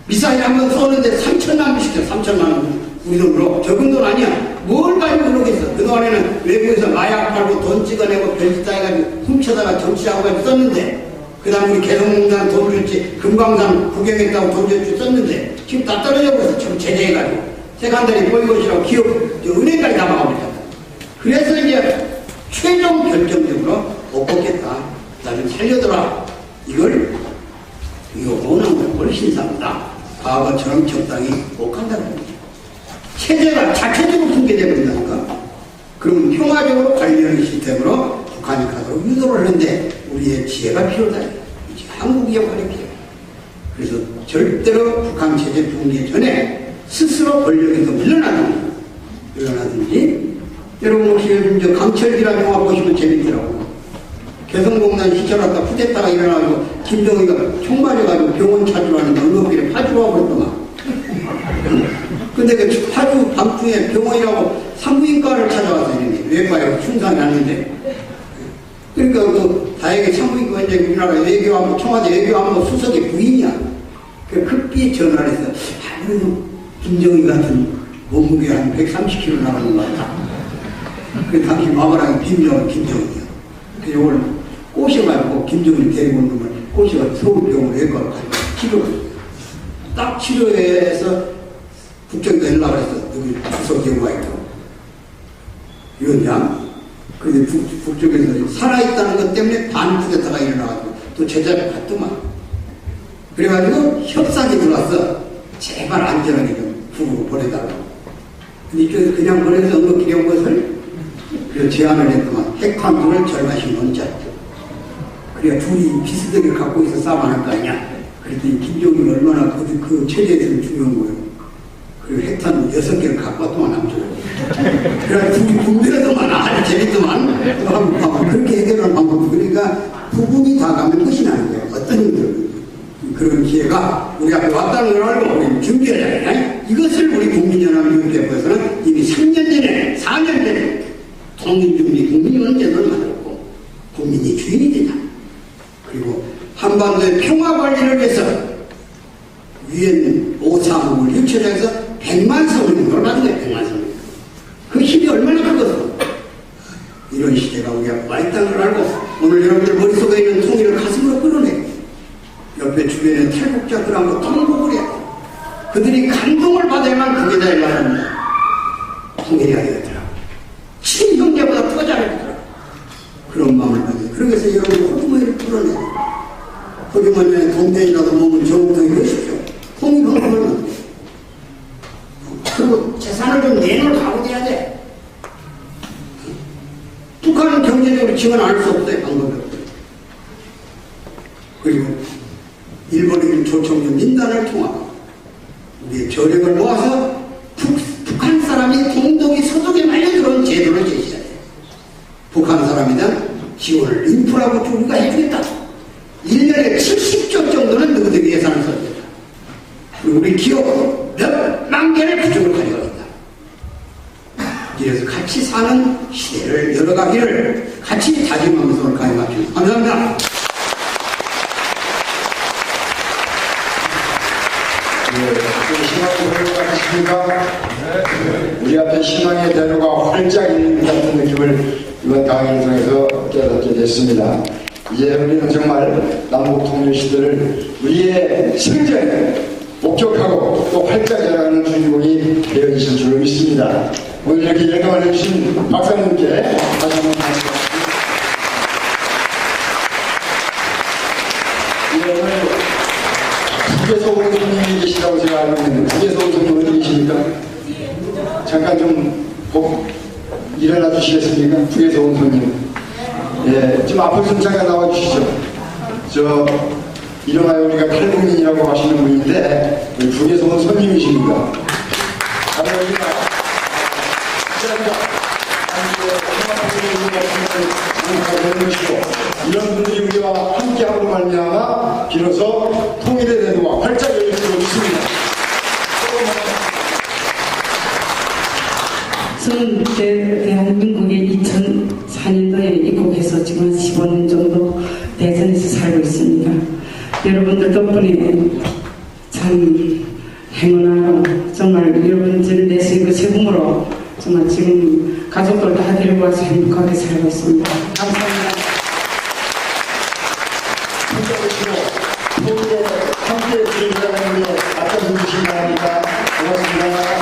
미사일 한번 쏘는데 3천만 원 시켜. 3천만 원 우리 돈으로. 적은 돈 아니야. 뭘 가지고 그러겠어. 그동안에는 외국에서 마약 팔고 돈 찍어내고 별짓 다 해가지고 훔쳐다가 정치하고 썼는데, 그 다음 우리 개성공단 돈 줬지, 금강산 구경했다고 돈 줬지 썼는데 지금 다 떨어져 버려서 좀 제재해가지고 세간다리 보이것이라고 기업 은행까지 다 막아버렸다. 그래서 이제 최종 결정적으로 못 뽑겠다. 나를 살려더라. 이거 원하는 걸 신사보다 과거처럼 적당히 못 간다는 거죠. 체제가 자체적으로 붕괴되어버린다니까. 그럼 평화적으로 관리하는 시스템으로 북한이 가도록 유도를 하는데 우리의 지혜가 필요하다. 이제 한국의 역할이 필요해. 그래서 절대로 북한 체제 붕괴 전에 스스로 권력에서 물러나든지. 여러분 혹시 요즘 저 강철기라는 영화 보시면 재밌더라고요. 개성공단 시켜놨다 쿠데타가 일어나고 김정은이가 총 맞아가지고 병원 찾으러 왔는데 언덕길에 파주로 와버렸더만. 근데 그 파주 밤중에 병원이라고 산부인과를 찾아와서 이러니 외과에 충상이 났는데 그러니까 그 다행히 산부인과 이제 우리나라 외교안보 청와대 외교안보 수석의 부인이야. 그 급히 전화를 해서 그래도 김정희 같은 몸무게 한 130kg 나가는 거 같다. 그 당시 마마랑이 비밀하고 김정희야. 그래서 이걸 꼬셔가지고 김정희를 데리고 온 놈을 꼬셔가지고 서울병원 외과로 가서 치료를 딱 치료해서 국정에다 연락을 해서 여기 주석이 와 있다고. 위원장. 그런데 북쪽에서 살아있다는 것 때문에 반쿠데타가 일어나가지고 또 제자리에 갔더만. 그래가지고 협상이 들어왔어. 제발 안전하게 좀 북으로 보내달라고. 근데 이쪽에서 그냥 보내서 언급길에 온 것을 그 제안을 했더만 핵탄두를 절반씩 넣자. 그래야 둘이 비슷하게 갖고 있어 싸움을 할 거 아니야. 그랬더니 김정일이 얼마나 그 체제에서는 중요한 거예요. 그리고 핵탄 6개를 갖고 왔더만 남쪽으로. 그래 둘이 분배하더만 아주 재밌더만. 그렇게 해결하는 방법도. 그러니까 부분이 다 가면 끝이 나는 거예요. 어떤 일들. 그런 기회가 우리 앞에 왔다는 걸 알고 우리 준비하자. 이것을 우리 국민연합연대에서는 이미 3년 전에 4년 전에 통일준비 국민연대를 만들었고 국민이 주인이 되자. 그리고 한반도의 평화관리를 위해서 유엔 5사국을 유치해서 100만 성명을 받은 거예요. 100만 성명. 그 힘이 얼마나 크거든. 이런 시대가 우리 앞에 와 있다는 걸 알고 오늘 여러분들 머릿속에 있는 통일을 가슴으로 끌어내고 옆에 주변에 탈북자들하고 통곡을 해야 돼. 그들이 감동을 받아야만 그게 다 일어납니다. 통일이 아니더라. 친형제보다 더 잘하더라. 그런 마음을 가지고. 그래서 여러분 호주머니를 풀어내야 돼. 호주머니에 동전이라도 먹으면 정통이 되십시오. 통일 헌금을 만들어. 그리고 재산을 좀 내놓을 각오도 해야 돼. 북한은 경제적으로 지원 안 할 수 없어요. 방법이 없어요. 그리고 일본의 조총련 민단을 통하고 우리의 저력을 모아서 북한 사람이 동독이 서독에 말려 들어온 제도를 제시해야 돼. 북한 사람이든 지원을 인프라고 우리가 해주겠다. 1년에 70조 정도는 너희들이 예산을 써주겠다. 그리고 우리 기업 몇만 개를 그쪽으로 가져가겠다. 이래서 같이 사는 시대를 열어가기를 같이 다짐하면서 가져가십시오. 감사합니다. 신앙고백을 하십니까? 우리 앞에 신앙의 대로가 활짝 있는 같은 느낌을 이번 강의를 통해서 깨닫게 됐습니다. 이제 우리는 정말 남북 통일 시대를 우리의 생전에 목격하고 또 활짝 열어가는 주인공이 되어주실 줄 믿습니다. 오늘 이렇게 열강을 해주신 박사님께 다시 한번 감사합니다. 북에서 온 손님이 계시다고 제가 알고 있는데 북에서 온 손님 어디 계십니까? 잠깐 좀 일어나 주시겠습니까? 북에서 온 손님. 예, 좀 앞으로 좀 잠깐 나와 주시죠. 일어나요. 우리가 탈북민이라고 하시는 분인데 북에서 온 손님이십니까? 감사합니다. 이런 분들이 우리와 함께함으로 말미암아 비로소 통일의 대도가 활짝 열릴 수 있습니다. 저는 대한민국에 2004년도에 입국해서 지금 15년 정도 대전에서 살고 있습니다. 여러분들 덕분에 참 행운하고 정말 여러분들 내신 그 세금으로 정말 지금 가족들 다 데리고 와서 행복하게 살고 있습니다. 감사합니다. 함께 해주신 사람에게 앞서서 주시기 바랍니다. 고맙습니다.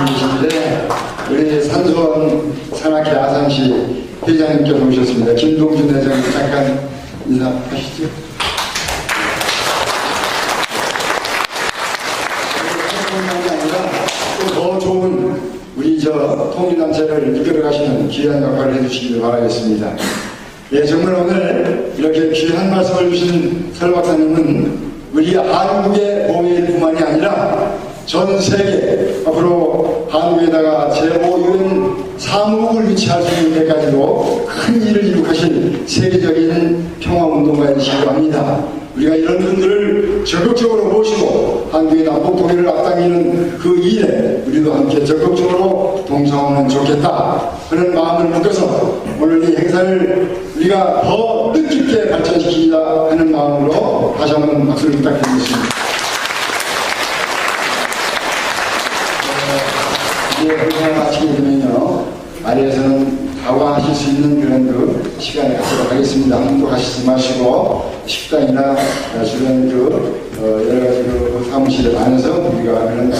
계신데 우리 산수원 산악회 아산시 회장님께서 오셨습니다. 김동준 회장님 잠깐 인사하시죠. 더 좋은 우리 통일단체를 이끌어가시는 귀한 역할을 해주시길 바라겠습니다. 예, 정말 오늘 이렇게 귀한 말씀을 주신 설 박사님은 우리 한국의 모의일 뿐만이 아니라 전 세계 앞으로 한국에다가 제5유엔 사무국을 위치할 수 있는 데까지도 큰 일을 이룩하신 세계적인 평화운동가이시기도 합니다. 우리가 이런 분들을 적극적으로 모시고 한국의 남북 통일을 앞당기는 그 일에 우리도 함께 적극적으로 동참하면 좋겠다 그런 마음을 묶어서 오늘 이 행사를 우리가 더 뜻깊게 발전시키자 하는 마음으로 다시 한번 박수를 부탁드리겠습니다. 이제 행사를 마치게 되면요 아래에서는 다과하실 수 있는 그런 그 시간을 갖도록 하겠습니다. 함도 가시지 마시고 식당이나 주변 여러 가지 그 사무실 안에서 우리가 그런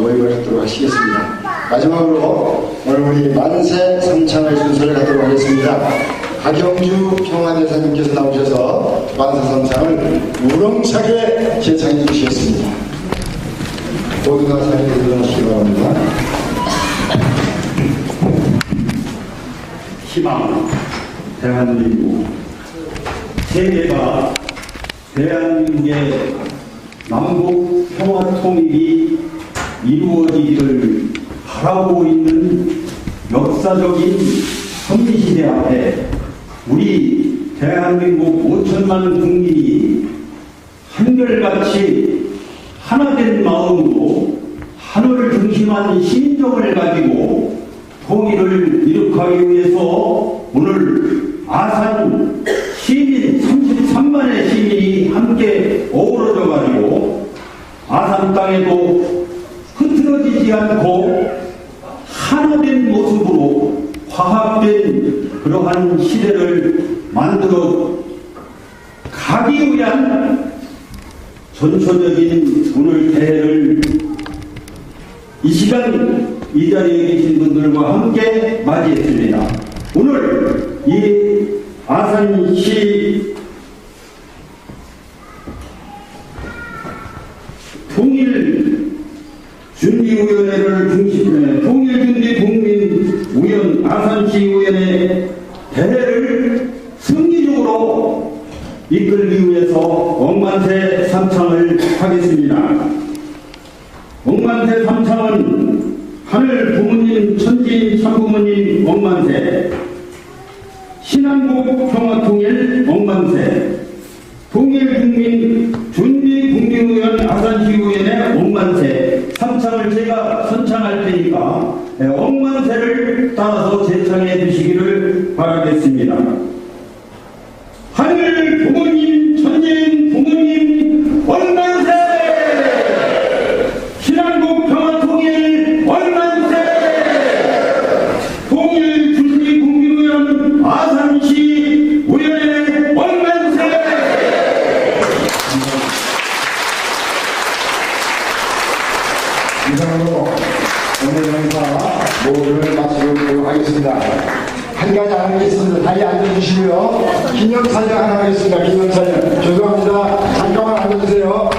모임을 갖도록 하시겠습니다. 마지막으로 오늘 우리 만세 삼창을 순서를 갖도록 하겠습니다. 박영주 평화대사님께서 나오셔서 만세 삼창을 우렁차게 제창해 주시겠습니다. 모두가 자리에 들어가시기 바랍니다. 희망, 대한민국. 세계가 대한민국의 남북 평화 통일이 이루어지기를 바라고 있는 역사적인 선미시대 앞에 우리 대한민국 5천만 국민이 한결같이 하나된 마음으로 하늘을 중심한 심정을 가지고 통일을 이룩하기 위해서 오늘 아산 시민 33만의 시민이 함께 어우러져 가지고 아산 땅에도 흐트러지지 않고 하나된 모습으로 화합된 그러한 시대를 만들어 가기 위한 전초적인 오늘 대회를 이 시간 이 자리에 계신 분들과 함께 맞이했습니다. 오늘 이 아산시 통일준비위원회를 중심으로 통일준비국민위원 아산시의원회 대회를 승리적으로 이끌기 위해서 억만세 삼창을 하겠습니다. 억만세 삼창은 하늘 부모님, 천진 참부모님 억만세, 신한국 평화통일 억만세, 통일국민 준비국민의원 아산시의원의 억만세 삼창을 제가 선창할 테니까 억만세를 따라서 제창해 주시기를 바라겠습니다. 하늘 부모님, 천진 부모님 억만세! 신한국 평화통일 억만세! 통일준비국민의원 아산시 의원회 억만세! 이상으로 오늘 행사 모두를 마치도록 하겠습니다. 한 가지 안 하겠습니다. 다시 앉아주시고요. 기념사진 하나 하겠습니다. 기념사진. 죄송합니다. 잠깐만 앉아주세요.